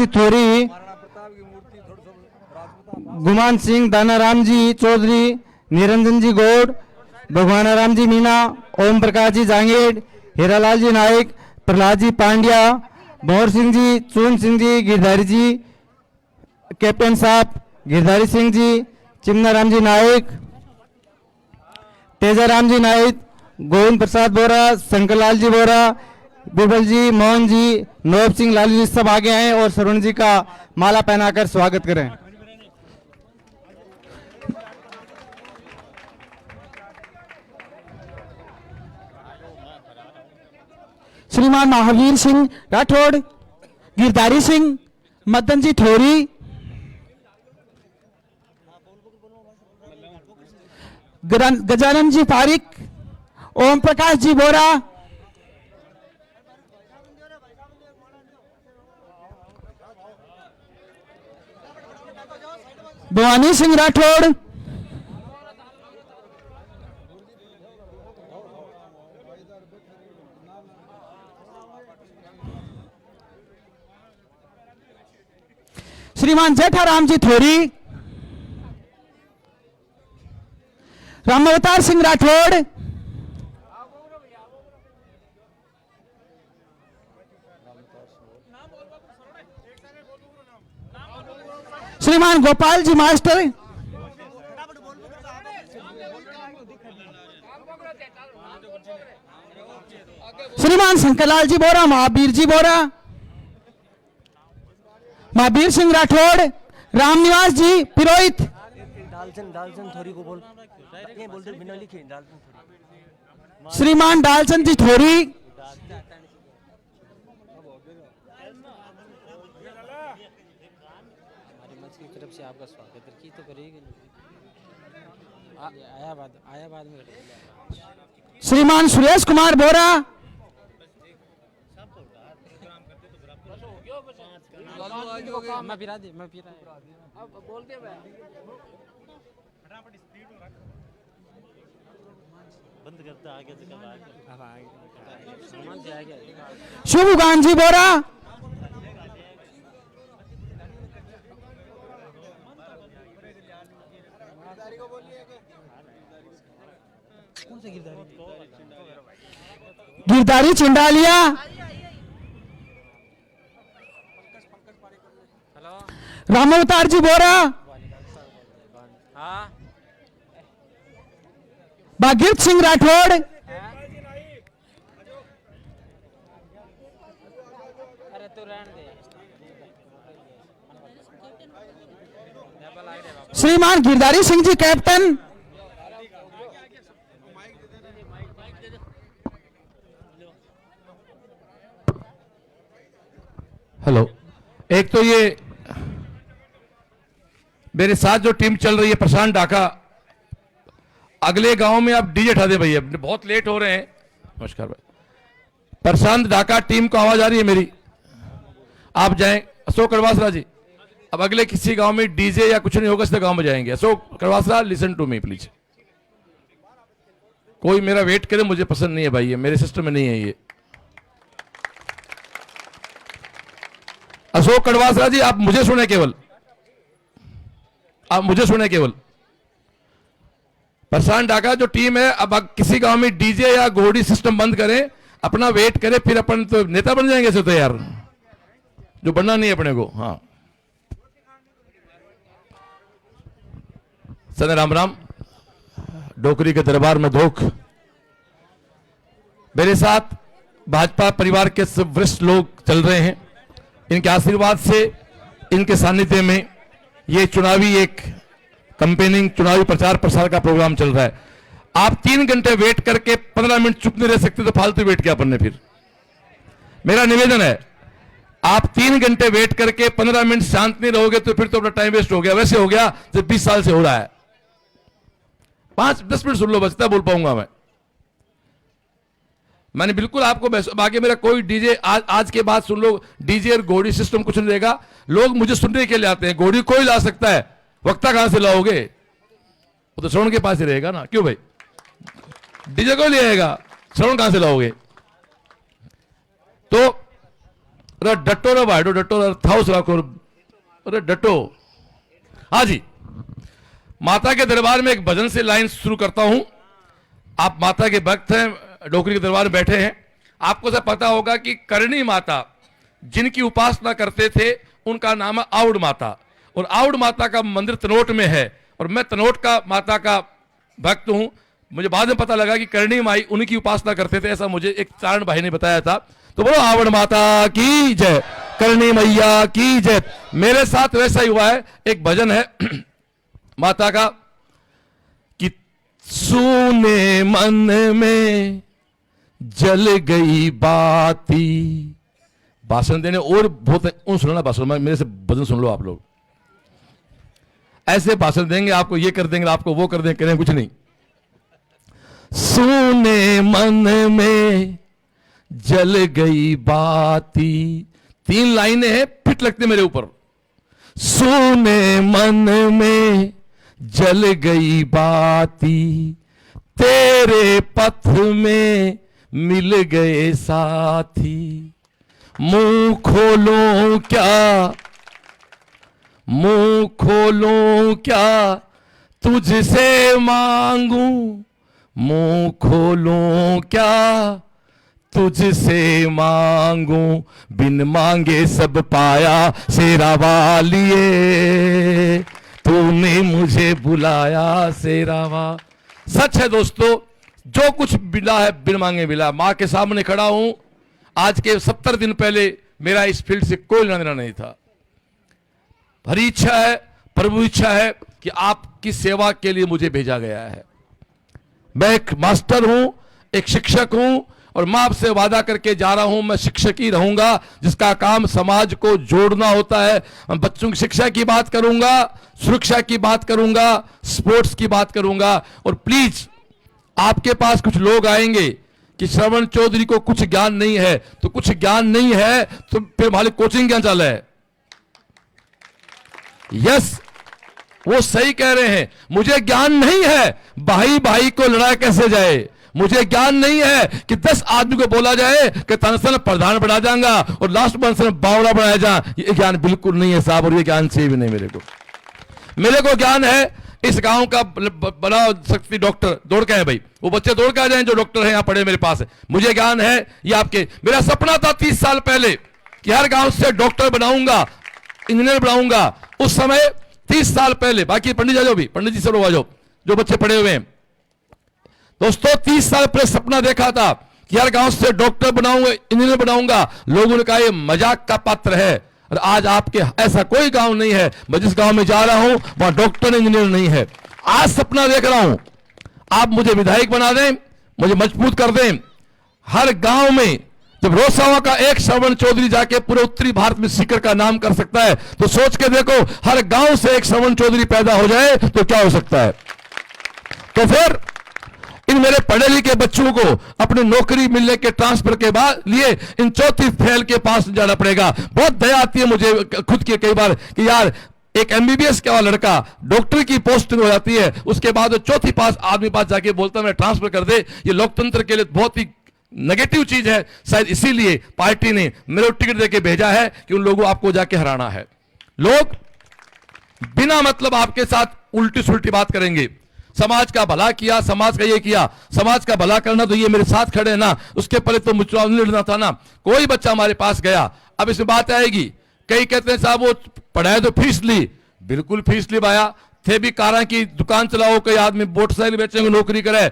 जी थोरी, गुमान सिंह, दानाराम जी चौधरी, निरंजन जी गौड़, भगवान राम जी मीना, ओम प्रकाश जी जांगेड़, हीरालाल जी नायक, प्रहलाद जी पांड्या, भंवर सिंह जी, चून सिंह जी, गिरधारी जी, कैप्टन साहब गिरधारी सिंह जी, चिमनाराम जी नायक, तेजाराम जी नायक, गोविंद प्रसाद बोरा, शंकरलाल जी बोरा, बिरबल जी, मोहन जी, नौब सिंह, लालू जी सब आगे आए और श्रवण जी का माला पहनाकर स्वागत करें। श्रीमान महावीर सिंह राठौड़, गिरधारी सिंह, मदन जी थोरी, गजानन जी पारिक, ओम प्रकाश जी बोरा, भवानी सिंह राठौड़, श्रीमान जेठाराम जी थोरी, रामावतार सिंह राठौड़, श्रीमान गोपाल जी मास्टर, श्रीमान शंकरलाल जी बोरा, महावीर जी बोरा, महावीर सिंह राठौड़, रामनिवास जी पुरोहित, डालचन थोड़ी को बोल ये बोलते बिना लिखे डालचन थोड़ी, श्रीमान डालचंद जी थोरी, हमारी मंच की तरफ से आपका स्वागत की तो करेगी आया बाद में। श्रीमान सुरेश कुमार बोरा, मैं फिरा दे मैं फिरा अब बोल के बंद करता आगे से कब आ गया शुभ गांधी बोरा, गिरधारी चिंडालिया, रामावतार जी बोरा, भागीरथ सिंह राठौड़, अरे तू रहने दे। श्रीमान गिरधारी सिंह जी कैप्टन, हेलो। एक तो ये मेरे साथ जो टीम चल रही है प्रशांत ढाका, अगले गांव में आप डीजे उठा दे भैया, बहुत लेट हो रहे हैं। नमस्कार भाई। प्रशांत ढाका टीम को आवाज आ रही है मेरी? आप जाएं। अशोक करवासरा जी, अब अगले किसी गांव में डीजे या कुछ नहीं होगा, इससे गांव में जाएंगे। Ashok Karwasara listen to me please. कोई मेरा वेट करे मुझे पसंद नहीं है भाई, ये मेरे सिस्टम में नहीं है ये। अशोक कड़वासरा जी आप मुझे सुने केवल, आप मुझे सुने केवल। प्रशांत ढाका जो टीम है, अब किसी गांव में डीजे या घोड़ी सिस्टम बंद करें, अपना वेट करें, फिर अपन तो नेता बन जाएंगे ऐसे तो यार, जो बनना नहीं है अपने को। हाँ सने राम राम। डोकरी के दरबार में धोख। मेरे साथ भाजपा परिवार के सब वरिष्ठ लोग चल रहे हैं, इनके आशीर्वाद से, इनके सानिध्य में ये चुनावी एक कंपेनिंग, चुनावी प्रचार प्रसार का प्रोग्राम चल रहा है। आप 3 घंटे वेट करके 15 मिनट चुप नहीं रह सकते तो फालतू वेट किया अपन ने। फिर मेरा निवेदन है, आप 3 घंटे वेट करके 15 मिनट शांत नहीं रहोगे तो फिर तो अपना टाइम वेस्ट हो गया। वैसे हो गया जो 20 साल से हो रहा है। 5-10 मिनट सुन लो, बचता बोल पाऊंगा मैंने बिल्कुल आपको बाकी मेरा कोई डीजे आज के बाद सुन लो, डीजे और घोड़ी सिस्टम कुछ नहीं रहेगा। लोग मुझे सुनने के लिए आते हैं, घोड़ी कोई ला सकता है, वक्ता कहां से लाओगे? वो तो श्रवण के पास ही रहेगा ना, क्यों भाई? डीजे को ले आएगा, श्रवण कहां से लाओगे? तो अरे डटो रे भाई, डटो रे, थाउस रखो, अरे डटो। हाँ जी, माता के दरबार में एक भजन से लाइन शुरू करता हूं। आप माता के भक्त हैं, डोकरी के दरबार में बैठे हैं, आपको सब पता होगा कि करणी माता जिनकी उपासना करते थे उनका नाम है आउड़ माता, और आउड़ माता का मंदिर तनोट में है, और मैं तनोट का माता का भक्त हूं। मुझे बाद में पता लगा कि करणी माई उनकी उपासना करते थे, ऐसा मुझे एक चारण भाई ने बताया था। तो बोलो आवड़ माता की जय, करणी मैया की जय। मेरे साथ वैसा ही हुआ है, एक भजन है माता का कि सुने मन में जल गई बाती। भाषण देने और बहुत उन सुनना भाषण में, मेरे से भजन सुन लो आप लोग। ऐसे भाषण देंगे आपको, ये कर देंगे आपको, वो कर देंगे, करें कुछ नहीं। सुने मन में जल गई बाती, 3 लाइनें हैं, फिट लगते मेरे ऊपर। सुने मन में जल गई बाती, तेरे पथ में मिल गए साथी। मुंह खोलूं क्या, मुंह खोलूं क्या, तुझसे मांगू, मुंह खोलूं क्या, तुझसे मांगू। बिन मांगे सब पाया शेरा वालिए, तूने मुझे बुलाया शेरावा। सच है दोस्तों, जो कुछ मिला है बिन मांगे मिला। मां के सामने खड़ा हूं, आज के 70 दिन पहले मेरा इस फील्ड से कोई लेना देना नहीं था। हरी इच्छा है, प्रभु इच्छा है कि आपकी सेवा के लिए मुझे भेजा गया है। मैं एक मास्टर हूं, एक शिक्षक हूं, और मैं आपसे वादा करके जा रहा हूं, मैं शिक्षक ही रहूंगा जिसका काम समाज को जोड़ना होता है। मैं बच्चों की शिक्षा की बात करूंगा, सुरक्षा की बात करूंगा, स्पोर्ट्स की बात करूंगा। और प्लीज आपके पास कुछ लोग आएंगे कि श्रवण चौधरी को कुछ ज्ञान नहीं है, तो कुछ ज्ञान नहीं है तो फिर हमारी कोचिंग क्या चाल है? यस, वो सही कह रहे हैं, मुझे ज्ञान नहीं है भाई भाई को लड़ाया कैसे जाए। मुझे ज्ञान नहीं है कि 10 आदमी को बोला जाए कि तनसन प्रधान बना जाऊंगा और लास्ट में बावड़ा बनाया जा। ये ज्ञान बिल्कुल नहीं है साहब, और ये ज्ञान चाहिए भी नहीं मेरे को। मेरे को ज्ञान है इस गांव का बड़ा शक्ति डॉक्टर दौड़ के है भाई, वो बच्चे दौड़ के आ जाए जो डॉक्टर है यहाँ पढ़े मेरे पास है। मुझे ज्ञान है ये आपके, मेरा सपना था 30 साल पहले कि हर गांव से डॉक्टर बनाऊंगा, इंजीनियर बनाऊंगा। उस समय 30 साल पहले, बाकी पंडित जी भी, पंडित जी सब लोग आ जाओ जो बच्चे पढ़े हुए हैं दोस्तों, 30 साल पहले सपना देखा था कि हर गांव से डॉक्टर बनाऊंगा, इंजीनियर बनाऊंगा। लोगों ने कहा ये मजाक का पात्र है, और आज आपके ऐसा कोई गांव नहीं है, मैं जिस गांव में जा रहा हूं वहां डॉक्टर इंजीनियर नहीं है। आज सपना देख रहा हूं, आप मुझे विधायक बना दें, मुझे मजबूत कर दें। हर गांव में जब रोसावा का एक श्रवण चौधरी जाके पूरे उत्तरी भारत में सीकर का नाम कर सकता है, तो सोच के देखो हर गांव से एक श्रवण चौधरी पैदा हो जाए तो क्या हो सकता है। तो फिर इन मेरे पढ़े लिखे बच्चों को अपनी नौकरी मिलने के ट्रांसफर के बाद लिए इन चौथी फेल के पास जाना पड़ेगा। बहुत दया आती है मुझे खुद की कई बार कि यार एक एमबीबीएस का लड़का डॉक्टर की पोस्टिंग हो जाती है, उसके बाद वो चौथी पास आदमी पास जाके बोलता है मैं ट्रांसफर कर दे। ये लोकतंत्र के लिए बहुत ही नेगेटिव चीज है। शायद इसीलिए पार्टी ने मेरे को टिकट देके भेजा है कि उन लोगों आपको जाके हराना है। लोग बिना मतलब आपके साथ उल्टी सुल्टी बात करेंगे। समाज का भला किया, समाज का ये किया, समाज का भला करना तो ये मेरे साथ खड़े हैं ना, उसके पहले तो मुझे चुनाव लड़ना था ना। कोई बच्चा हमारे पास गया, अब इसमें बात आएगी, कई कहते हैं साहब वो पढ़ाए तो फीस ली, बिल्कुल फीस ली भाया। थे भी कारा की दुकान चलाओ, कोई आदमी मोटरसाइकिल बेचेंगे, नौकरी करे,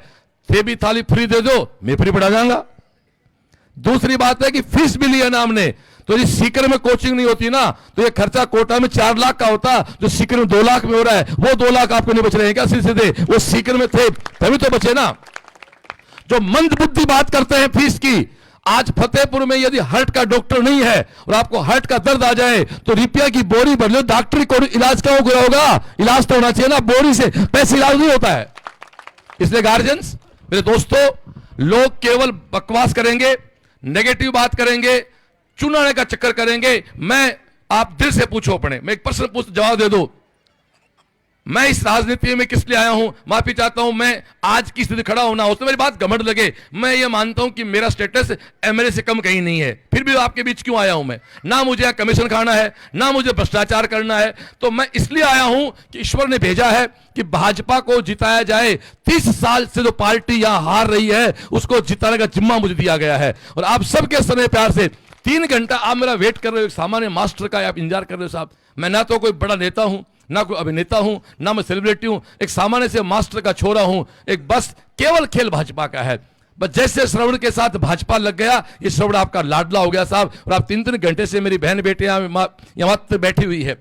थे भी थाली फ्री दे दो, मैं फ्री पढ़ा जाऊंगा। दूसरी बात है कि फीस भी लिया ना हमने, तो ये सीकर में कोचिंग नहीं होती ना, तो ये खर्चा कोटा में 4 लाख का होता, जो सीकर में 2 लाख में हो रहा है, वो 2 लाख आपको नहीं बच रहे हैं क्या सीधे? वो सीकर में थे तभी तो बचे ना। जो मंद बुद्धि बात करते हैं फीस की, आज फतेहपुर में यदि हार्ट का डॉक्टर नहीं है और आपको हार्ट का दर्द आ जाए तो रुपया की बोरी भर लो, डॉक्टरी को इलाज क्या होगा? इलाज तो होना चाहिए ना, बोरी से पैसे इलाज नहीं होता है। इसलिए गार्जियंस, मेरे दोस्तों, लोग केवल बकवास करेंगे, नेगेटिव बात करेंगे, चुनाने का चक्कर करेंगे। मैं आप दिल से पूछो अपने, मैं एक प्रश्न पूछ जवाब दे दो। मैं इस राजनीति में किस लिए आया हूं, माफी चाहता हूं, मैं आज की स्थिति खड़ा होना हो तो मेरी बात घमंड लगे, मैं ये मानता हूं कि मेरा स्टेटस एमएलए से कम कहीं नहीं है, फिर भी आपके बीच क्यों आया हूं मैं? ना मुझे यहाँ कमीशन खाना है, ना मुझे भ्रष्टाचार करना है, तो मैं इसलिए आया हूं कि ईश्वर ने भेजा है कि भाजपा को जिताया जाए। 30 साल से जो पार्टी यहां हार रही है उसको जिताने का जिम्मा मुझे दिया गया है, और आप सबके स्नेह प्यार से 3 घंटा आप मेरा वेट कर रहे हो, एक सामान्य मास्टर का आप इंतजार कर रहे हो साहब। मैं ना तो कोई बड़ा नेता हूं, ना कोई अभिनेता हूं, ना मैं सेलिब्रिटी हूं, एक सामान्य से मास्टर का छोरा हूं। एक बस केवल खेल भाजपा का है, बस जैसे श्रवण के साथ भाजपा लग गया, ये श्रवण आपका लाडला हो गया साहब, और आप 3-3 घंटे से मेरी बहन बेटे यहाँ बैठी हुई है।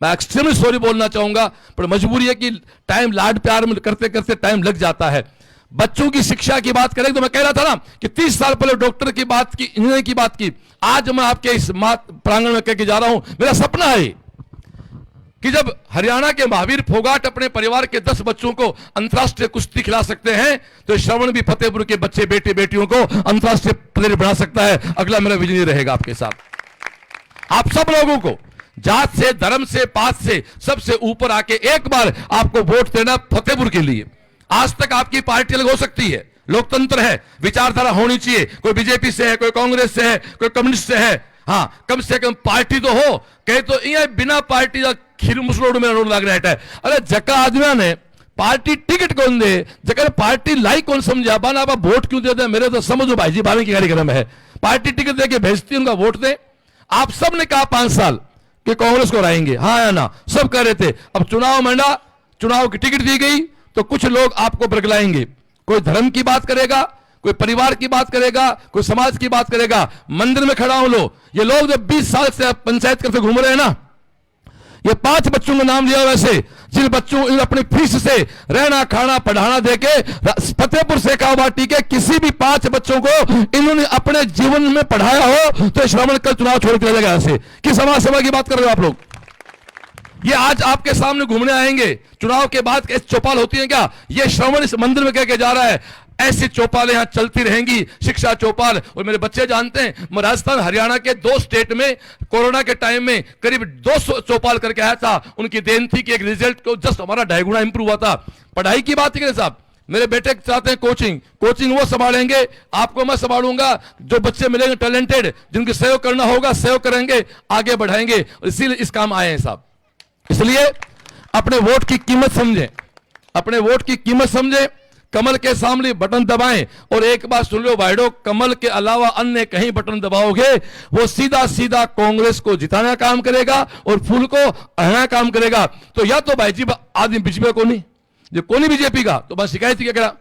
मैं एक्सट्रीमली सॉरी बोलना चाहूंगा, पर मजबूरी है कि टाइम लाड प्यार में करते करते टाइम लग जाता है। बच्चों की शिक्षा की बात करें तो मैं कह रहा था ना कि 30 साल पहले डॉक्टर की बात की, इंजीनियर की बात की, आज मैं आपके इस प्रांगण में कह के जा रहा हूं, मेरा सपना है कि जब हरियाणा के महावीर फोगाट अपने परिवार के 10 बच्चों को अंतर्राष्ट्रीय कुश्ती खिला सकते हैं, तो श्रवण भी फतेहपुर के बच्चे बेटे बेटियों को अंतर्राष्ट्रीय प्लेयर बना सकता है। अगला मेरा विजन रहेगा आपके साथ। आप सब लोगों को जात से, धर्म से, पात से, सबसे ऊपर आके एक बार आपको वोट देना फतेहपुर के लिए। आज तक आपकी पार्टी अलग हो सकती है, लोकतंत्र है, विचारधारा होनी चाहिए, कोई बीजेपी से है, कोई कांग्रेस से है, कोई कम्युनिस्ट से है, हाँ कम से कम पार्टी तो हो। कहे तो ये बिना पार्टी का खीर मुसलोड़ में रोड लग रहा है। अरे जका आदमी ने पार्टी टिकट कौन दे, जगह पार्टी लाई कौन समझा, बाना आप वोट क्यों देते हैं? मेरे तो समझो भाई जी बाने की कार्यक्रम है, पार्टी टिकट दे के भेजती उनका वोट दे। आप सब ने कहा 5 साल कि कांग्रेस को रहेंगे, हाँ या ना, सब कह रहे थे। अब चुनाव मंडा, चुनाव की टिकट दी गई, तो कुछ लोग आपको बरगलाएंगे, कोई धर्म की बात करेगा, कोई परिवार की बात करेगा, कोई समाज की बात करेगा। मंदिर में खड़ा हूं लो, ये लोग जब 20 साल से पंचायत करते घूम रहे हैं ना, ये 5 बच्चों का नाम लिया वैसे, जिन बच्चों इन अपनी फीस से रहना खाना पढ़ाना देके फतेहपुर शेखावाटी के किसी भी 5 बच्चों को इन्होंने अपने जीवन में पढ़ाया हो, तो श्रवण कल चुनाव छोड़ के चले गए। कि समाज सेवा की बात कर रहे हो आप लोग? ये आज आपके सामने घूमने आएंगे, चुनाव के बाद कैसे चौपाल होती है क्या, ये श्रवण इस मंदिर में कह के जा रहा है। ऐसी चौपालें यहां चलती रहेंगी, शिक्षा चौपाल। और मेरे बच्चे जानते हैं, मैं राजस्थान हरियाणा के 2 स्टेट में कोरोना के टाइम में करीब 200 चौपाल करके आया था। उनकी देन थी कि एक रिजल्ट को जस्ट हमारा 2.5 गुना इंप्रूव हुआ था। पढ़ाई की बात करें साहब, मेरे बेटे चाहते हैं कोचिंग वो संभालेंगे, आपको मैं संभालूंगा। जो बच्चे मिलेंगे टैलेंटेड, जिनकी सहयोग करना होगा सहयोग करेंगे, आगे बढ़ाएंगे। इसीलिए इस काम आए हैं साहब। इसलिए अपने वोट की कीमत समझें, अपने वोट की कीमत समझें। कमल के सामने बटन दबाएं, और एक बात सुन लो भाइयों, कमल के अलावा अन्य कहीं बटन दबाओगे वो सीधा सीधा कांग्रेस को जिताना काम करेगा और फूल को हराना काम करेगा। तो या तो भाई जी आदमी बीजेपी को नहीं, जो कोई नहीं बीजेपी का, तो बस शिकायत क्या करा,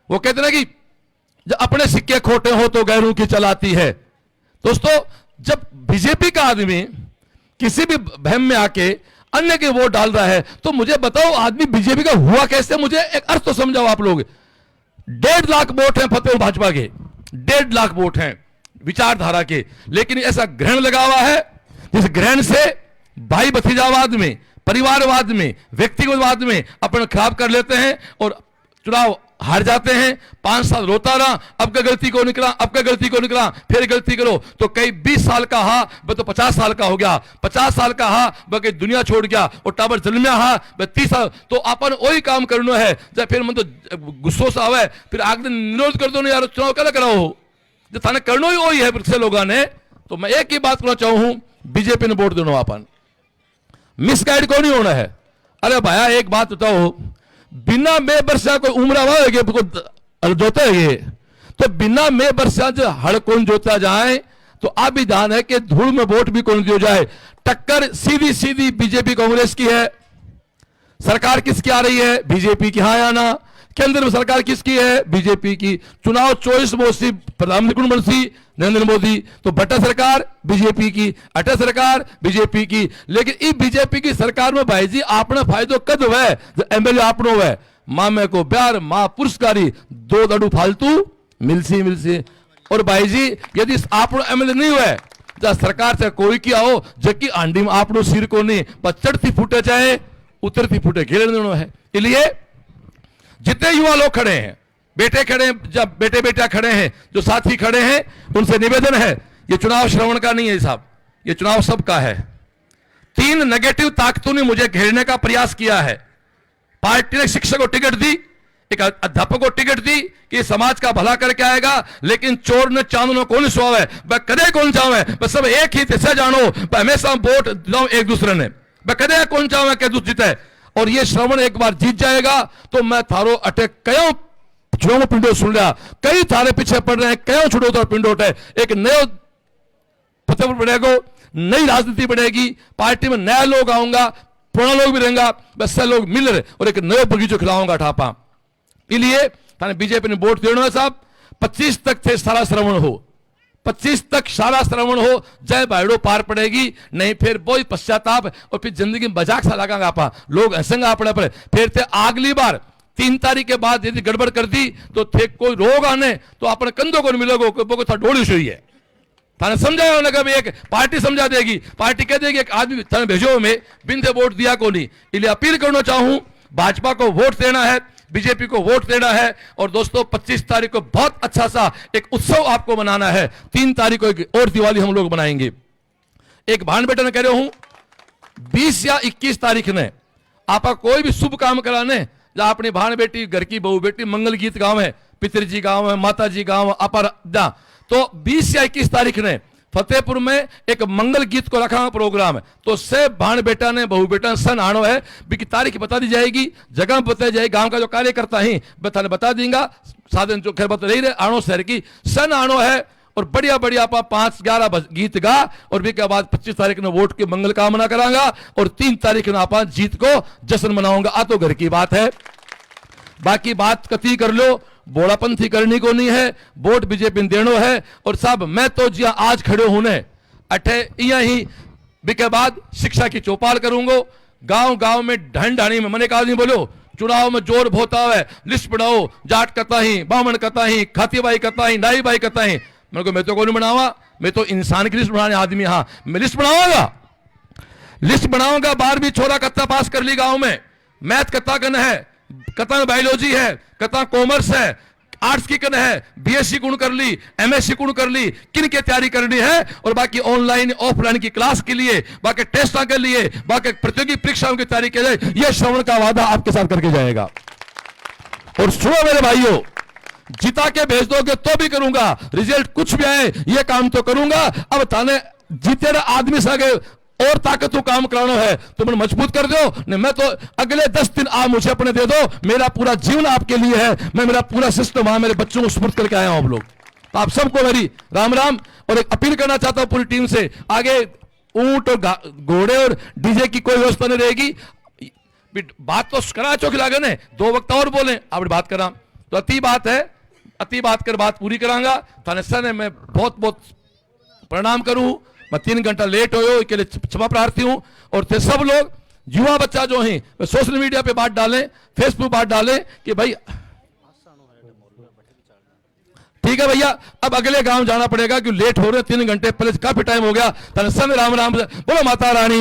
वो कहते ना कि जब अपने सिक्के खोटे हो तो गैरों की चलाती है। दोस्तों, जब बीजेपी का आदमी किसी भी बहम में आके अन्य के वोट डाल रहा है, तो मुझे बताओ आदमी बीजेपी का हुआ कैसे? मुझे एक अर्थ तो समझाओ आप लोग। 1.5 लाख वोट हैं फतेहपुर भाजपा के, 1.5 लाख वोट हैं विचारधारा के, लेकिन ऐसा ग्रहण लगा हुआ है जिस ग्रहण से भाई भतीजावाद में, परिवारवाद में, व्यक्तिगतवाद में अपन खराब कर लेते हैं और चुनाव हार जाते हैं। 5 साल रोता रहा, अब का गलती को निकला, अब का गलती को निकला, फिर गलती करो तो कई 20 साल का हा वह तो 50 साल का हो गया, 50 साल का हा वह कई दुनिया छोड़ गया, और टाबर जन्मया हा वह 30 साल। तो अपन वही काम करना है। जब फिर मन तो गुस्सो सा आवे, फिर आग दिन निरोध कर दो ना यार, चुनाव क्या कराओ, जो थाने करना ही वही है से लोगों ने। तो मैं एक ही बात करना चाहूं, बीजेपी ने वोट देना, अपन मिसगाइड को नहीं होना है। अरे भाया एक बात बताओ, बिना में बरसा कोई उम्र जोता है, तो बिना में बरसा जो हड़ कौन जोता जाए, तो आप भी ध्यान है कि धूल में वोट भी कौन दिया जाए। टक्कर सीधी सीधी बीजेपी कांग्रेस की है। सरकार किसकी आ रही है? बीजेपी की, हाँ या ना? केंद्र में सरकार किसकी है? बीजेपी की। चुनाव 24 मोदी प्रधानमंत्री बनसी नरेंद्र मोदी, तो बटा सरकार बीजेपी की, अटा सरकार बीजेपी की। लेकिन इस बीजेपी की सरकार में भाई जी आपने फायदो कद हुआ है, एमएलए आपनो हुआ है, माँ में को प्यार, माँ पुरस्कारी, 2 दड़ू फालतू मिलसी। और भाई जी यदि आपनो एमएलए नहीं हुआ है, जब सरकार से कोई किया हो, जबकि आंडी में आपनो सिर को नहीं, पर चढ़ती फूटे चाहे उतरती फूटे घेरे देना है। इसलिए जितने युवा लोग खड़े हैं, बेटे खड़े हैं, जब बेटे बेटा खड़े हैं, जो साथी खड़े हैं, उनसे निवेदन है, ये चुनाव श्रवण का नहीं है साहब, ये चुनाव सबका है। 3 नेगेटिव ताकतों ने मुझे घेरने का प्रयास किया है। पार्टी ने शिक्षक को टिकट दी, एक अध्यापक को टिकट दी कि समाज का भला करके आएगा, लेकिन चोर ने चांदनो कौन सुहावे, वह कदे कौन चाहे, वह सब एक ही दिशा जानो, वह हमेशा वोट दो एक दूसरे ने, वह कदे कौन चाहे कि दूसरे जीते। और ये श्रवण एक बार जीत जाएगा तो मैं थारो अटैक कयो छुड़ो पिंडो सुन लिया, कई थारे पीछे पड़ रहे हैं, कयो छुड़ो तो पिंडो उठे, एक नयो फतेहपुर बनेगा, नई राजनीति बनेगी, पार्टी में नया लोग आऊंगा, पुराना लोग भी रहेंगा, बस लोग मिल रहे और एक नयो बगीचो खिलाऊंगा ठापा। इसलिए थाने बीजेपी ने वोट देना है साहब, 25 तक थे सारा श्रवण हो, 25 तक सारा श्रवण हो, जय बायडो पार पड़ेगी, नहीं फिर वही पश्चाताप और फिर जिंदगी में मजाक सा लगागा आपा, लोग हंसेंगे अपने पर, फिर थे अगली बार 3 तारीख के बाद यदि गड़बड़ कर दी तो थे कोई रोग आने तो अपने कंधों को नहीं मिलेगा, वो था डोली सुई है। थाने समझाया उन्होंने कभी एक पार्टी समझा देगी, पार्टी कह देगी एक आदमी थाने भेजो में बिन से वोट दिया को नहीं। इसलिए अपील करना चाहूं, भाजपा को वोट देना है, बीजेपी को वोट देना है। और दोस्तों 25 तारीख को बहुत अच्छा सा एक उत्सव आपको मनाना है, 3 तारीख को एक और दिवाली हम लोग बनाएंगे। एक भान बेटा ने कह रहे हूं 20 या 21 तारीख ने आपका कोई भी शुभ काम कराने, जहां अपनी भान बेटी, घर की बहू बेटी मंगल गीत गाँव है, पितृजी गाँव है, माता जी गाँव अपर जा, तो 20 या 21 तारीख ने फतेहपुर में एक मंगल गीत को रखा प्रोग्राम है, तो से भाण बेटा ने बहू बेटा सन आनो है, भी की तारीख बता दी जाएगी, जगह बताई जाएगी, गांव का जो कार्यकर्ता ही बता देंगे, साधन जो खैर बता रही रहे आनो शहर की सन आनो है, और बढ़िया बढ़िया आप 5-11 गीत गा, और भी के बाद 25 तारीख ने वोट की मंगल कामना करांगा, और 3 तारीख ने आप जीत को जश्न मनाऊंगा। आ तो घर की बात है, बाकी बात कती कर लो, बोड़ापंथी करनी को नहीं है, वोट बीजेपी ने देनो है। और साहब मैं तो जिया आज खड़े होने अठे यही बिके बाद शिक्षा की चौपाल करूंगा, गांव गांव में ढंढाणी में मने का आदमी बोलो चुनाव में जोर बहुत आवे, लिस्ट बनाओ, जाट कता ही, बामण कता ही, खाती बाई कता ही, नाई बाई कता ही, मेरे को मैं तो कौन बनावा, मैं तो इंसान की लिस्ट बनाने आदमी, हाँ मैं लिस्ट बनाऊंगा। 12वीं छोरा कत्ता पास कर ली गांव में, मैथ कत्ता कन है, कता बायोलॉजी है, कता कॉमर्स है, आर्ट्स की कन है, बीएससी गुण कर ली, एमएससी गुण कर ली, किन की तैयारी करनी है, और बाकी ऑनलाइन ऑफलाइन की क्लास के लिए, बाकी टेस्टों के लिए, बाकी प्रतियोगी परीक्षाओं की तैयारी की जाए, यह श्रवण का वादा आपके साथ करके जाएगा। और सुनो मेरे भाइयों, जिता के भेज दोगे तो भी करूंगा, रिजल्ट कुछ भी आए ये काम तो करूंगा। अब थाने जीते ना आदमी सगे और ताकत को काम कराना है तो मैंने मजबूत कर दो, नहीं मैं तो अगले 10 दिन आप मुझे अपने दे दो, मेरा पूरा जीवन आपके लिए है, मैं मेरा पूरा सिस्टम वहां मेरे बच्चों को सुपुर्द करके आया हूं। आप लोग तो आप सबको मेरी राम राम, और एक अपील करना चाहता हूं पूरी टीम से, आगे ऊंट और घोड़े और डीजे की कोई व्यवस्था नहीं रहेगी। बात तो करा चौकी लागे ने 2 वक्त और बोले आप बात करा, तो अति बात है, अति बात कर बात पूरी करांगा। थाने सर ने मैं बहुत बहुत प्रणाम करूं, मैं 3 घंटा लेट हो के लिए क्षमा प्रार्थी हूं। और थे सब लोग युवा बच्चा जो हैं सोशल मीडिया पे बात डालें, फेसबुक बात डालें कि भाई ठीक है भैया अब अगले गांव जाना पड़ेगा क्योंकि लेट हो रहे 3 घंटे पहले काफी टाइम हो गया। राम राम बोलो माता रानी।